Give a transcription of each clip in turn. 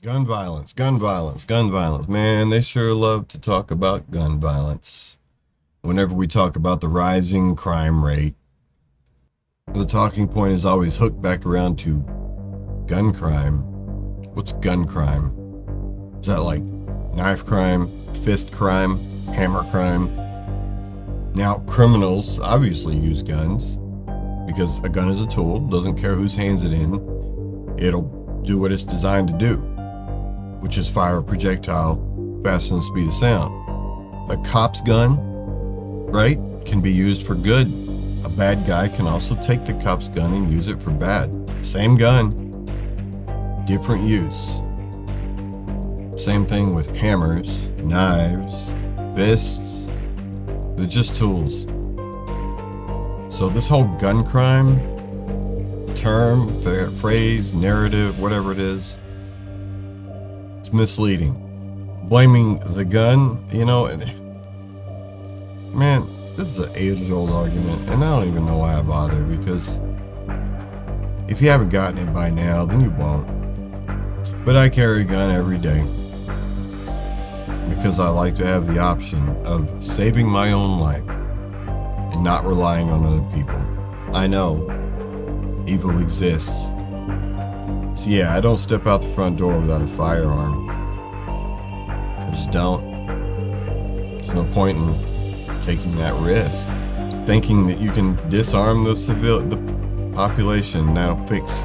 Gun violence, gun violence, gun violence. Man, they sure love to talk about gun violence. Whenever we talk about the rising crime rate, the talking point is always hooked back around to gun crime. What's gun crime? Is that like knife crime, fist crime, hammer crime? Now, criminals obviously use guns because a gun is a tool, doesn't care whose hands it in. It'll do what it's designed to do, which is fire a projectile faster than the speed of sound. A cop's gun, right, can be used for good. A bad guy can also take the cop's gun and use it for bad. Same gun, different use. Same thing with hammers, knives, fists. They're just tools. So this whole gun crime term, phrase, narrative, whatever it is, it's misleading. Blaming the gun, man, this is an age-old argument, and I don't even know why I bother, because if you haven't gotten it by now, then you won't. But I carry a gun every day because I like to have the option of saving my own life and not relying on other people. I know evil exists. So yeah, I don't step out the front door without a firearm. I just don't. There's no point in taking that risk. Thinking that you can disarm the population and that'll fix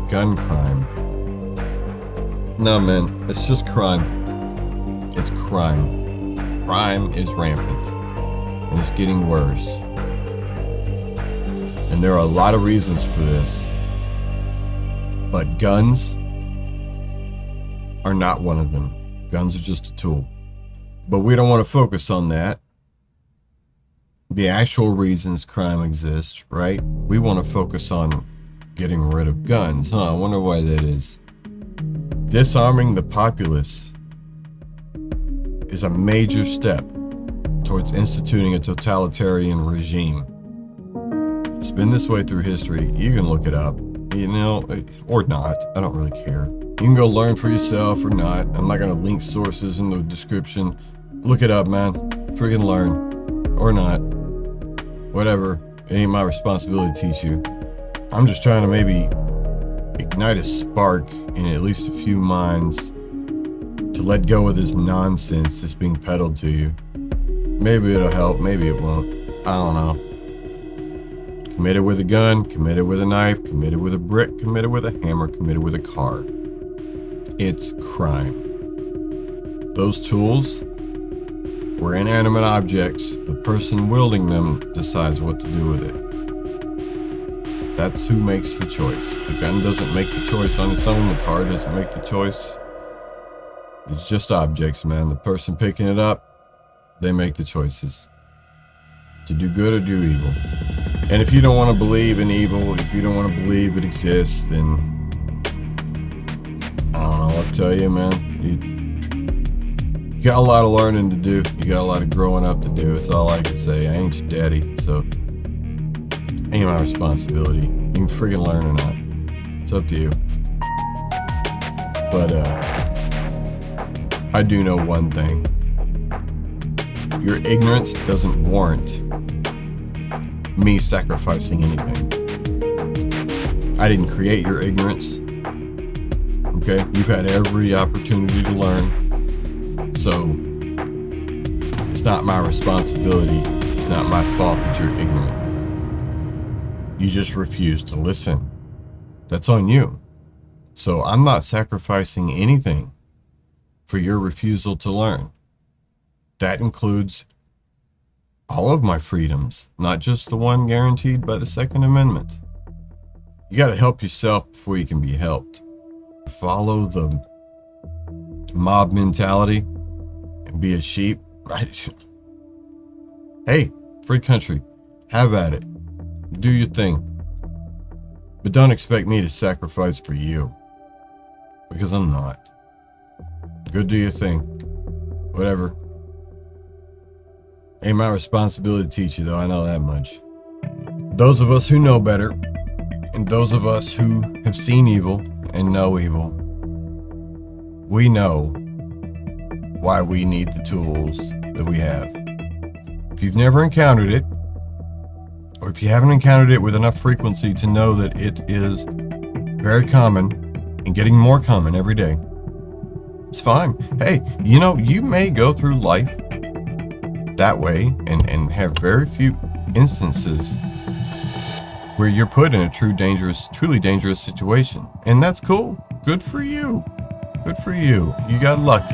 gun crime. No, man, it's just crime. It's crime. Crime is rampant, and it's getting worse. And there are a lot of reasons for this, but guns are not one of them. Guns are just a tool. But we don't want to focus on that. The actual reasons crime exists, right? We want to focus on getting rid of guns. I wonder why that is. Disarming the populace is a major step towards instituting a totalitarian regime. It's been this way through history. You can look it up, or not. I don't really care. You can go learn for yourself or not. I'm not going to link sources in the description. Look it up, man. Friggin' learn. Or not. Whatever. It ain't my responsibility to teach you. I'm just trying to maybe ignite a spark in at least a few minds to let go of this nonsense that's being peddled to you. Maybe it'll help, maybe it won't. I don't know. Committed with a gun, committed with a knife, committed with a brick, committed with a hammer, committed with a car. It's crime. Those tools were inanimate objects. The person wielding them decides what to do with it. That's who makes the choice. The gun doesn't make the choice on its own. The car doesn't make the choice. It's just objects, man. The person picking it up, they make the choices to do good or do evil. And if you don't want to believe in evil, if you don't want to believe it exists, then I don't know what to tell you, man. You got a lot of learning to do. You got a lot of growing up to do. It's all I can say. I ain't your daddy, so ain't my responsibility. You can friggin' learn or not. It's up to you. But I do know one thing. Your ignorance doesn't warrant me sacrificing anything. I didn't create your ignorance. Okay? You've had every opportunity to learn. So, it's not my responsibility. It's not my fault that you're ignorant. You just refuse to listen. That's on you. So, I'm not sacrificing anything for your refusal to learn. That includes all of my freedoms, not just the one guaranteed by the Second Amendment. You got to help yourself before you can be helped. Follow the mob mentality and be a sheep, right? Hey, free country, have at it. Do your thing. But don't expect me to sacrifice for you, because I'm not. Go do your thing. Whatever. Ain't my responsibility to teach you, though, I know that much. Those of us who know better, and those of us who have seen evil and know evil, we know why we need the tools that we have. If you've never encountered it, or if you haven't encountered it with enough frequency to know that it is very common and getting more common every day, it's fine. Hey, you may go through life that way and have very few instances where you're put in a truly dangerous situation. And that's cool. Good for you. Good for you. You got lucky.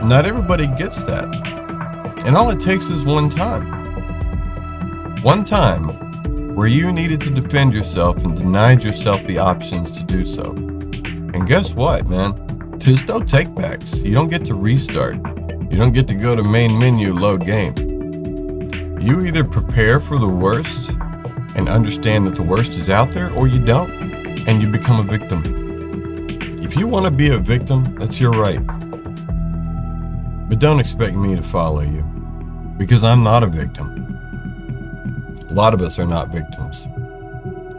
Not everybody gets that. And all it takes is one time. One time where you needed to defend yourself and denied yourself the options to do so. And guess what, man? There's no takebacks. You don't get to restart. You don't get to go to main menu, load game. You either prepare for the worst and understand that the worst is out there, or you don't, and you become a victim. If you want to be a victim, that's your right. But don't expect me to follow you, because I'm not a victim. A lot of us are not victims.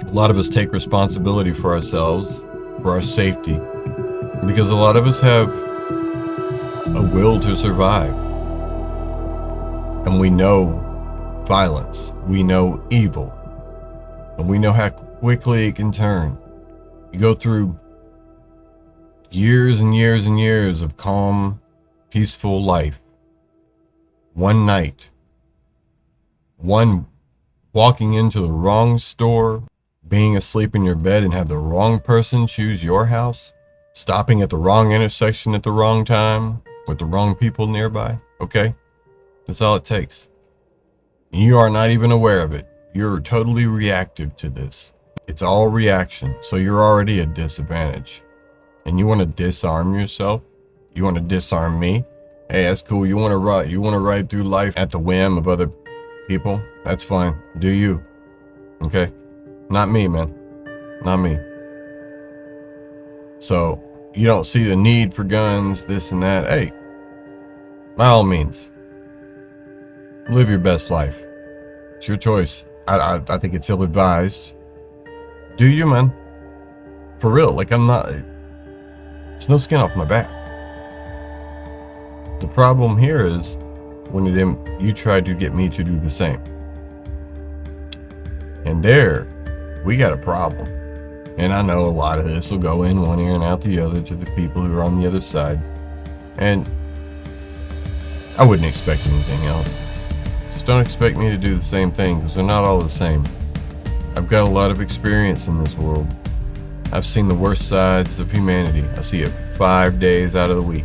A lot of us take responsibility for ourselves, for our safety, because a lot of us have a will to survive. And we know violence, we know evil, and we know how quickly it can turn. You go through years and years and years of calm, peaceful life. One night, one walking into the wrong store, being asleep in your bed and have the wrong person choose your house, stopping at the wrong intersection at the wrong time with the wrong people nearby, okay? That's all it takes. You are not even aware of it. You're totally reactive to this. It's all reaction, so you're already at disadvantage. And you want to disarm yourself? You want to disarm me? Hey, that's cool. You want to ride through life at the whim of other people? That's fine. Do you. Okay? Not me, man. Not me. So, you don't see the need for guns, this and that. Hey, by all means, live your best life. It's your choice. I think it's ill-advised. Do you, man? For real. Like, there's no skin off my back. The problem here is when you tried to get me to do the same. And there, we got a problem. And I know a lot of this will go in one ear and out the other to the people who are on the other side. And I wouldn't expect anything else. Just don't expect me to do the same thing, because they're not all the same. I've got a lot of experience in this world. I've seen the worst sides of humanity. I see it 5 days out of the week.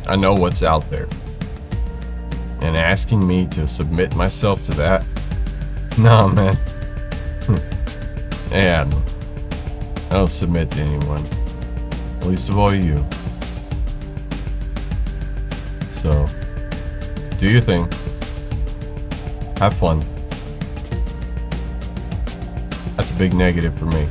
I know what's out there. And asking me to submit myself to that? Nah, man. Yeah, I don't submit to anyone. Least of all you. So, do your thing. Have fun. That's a big negative for me.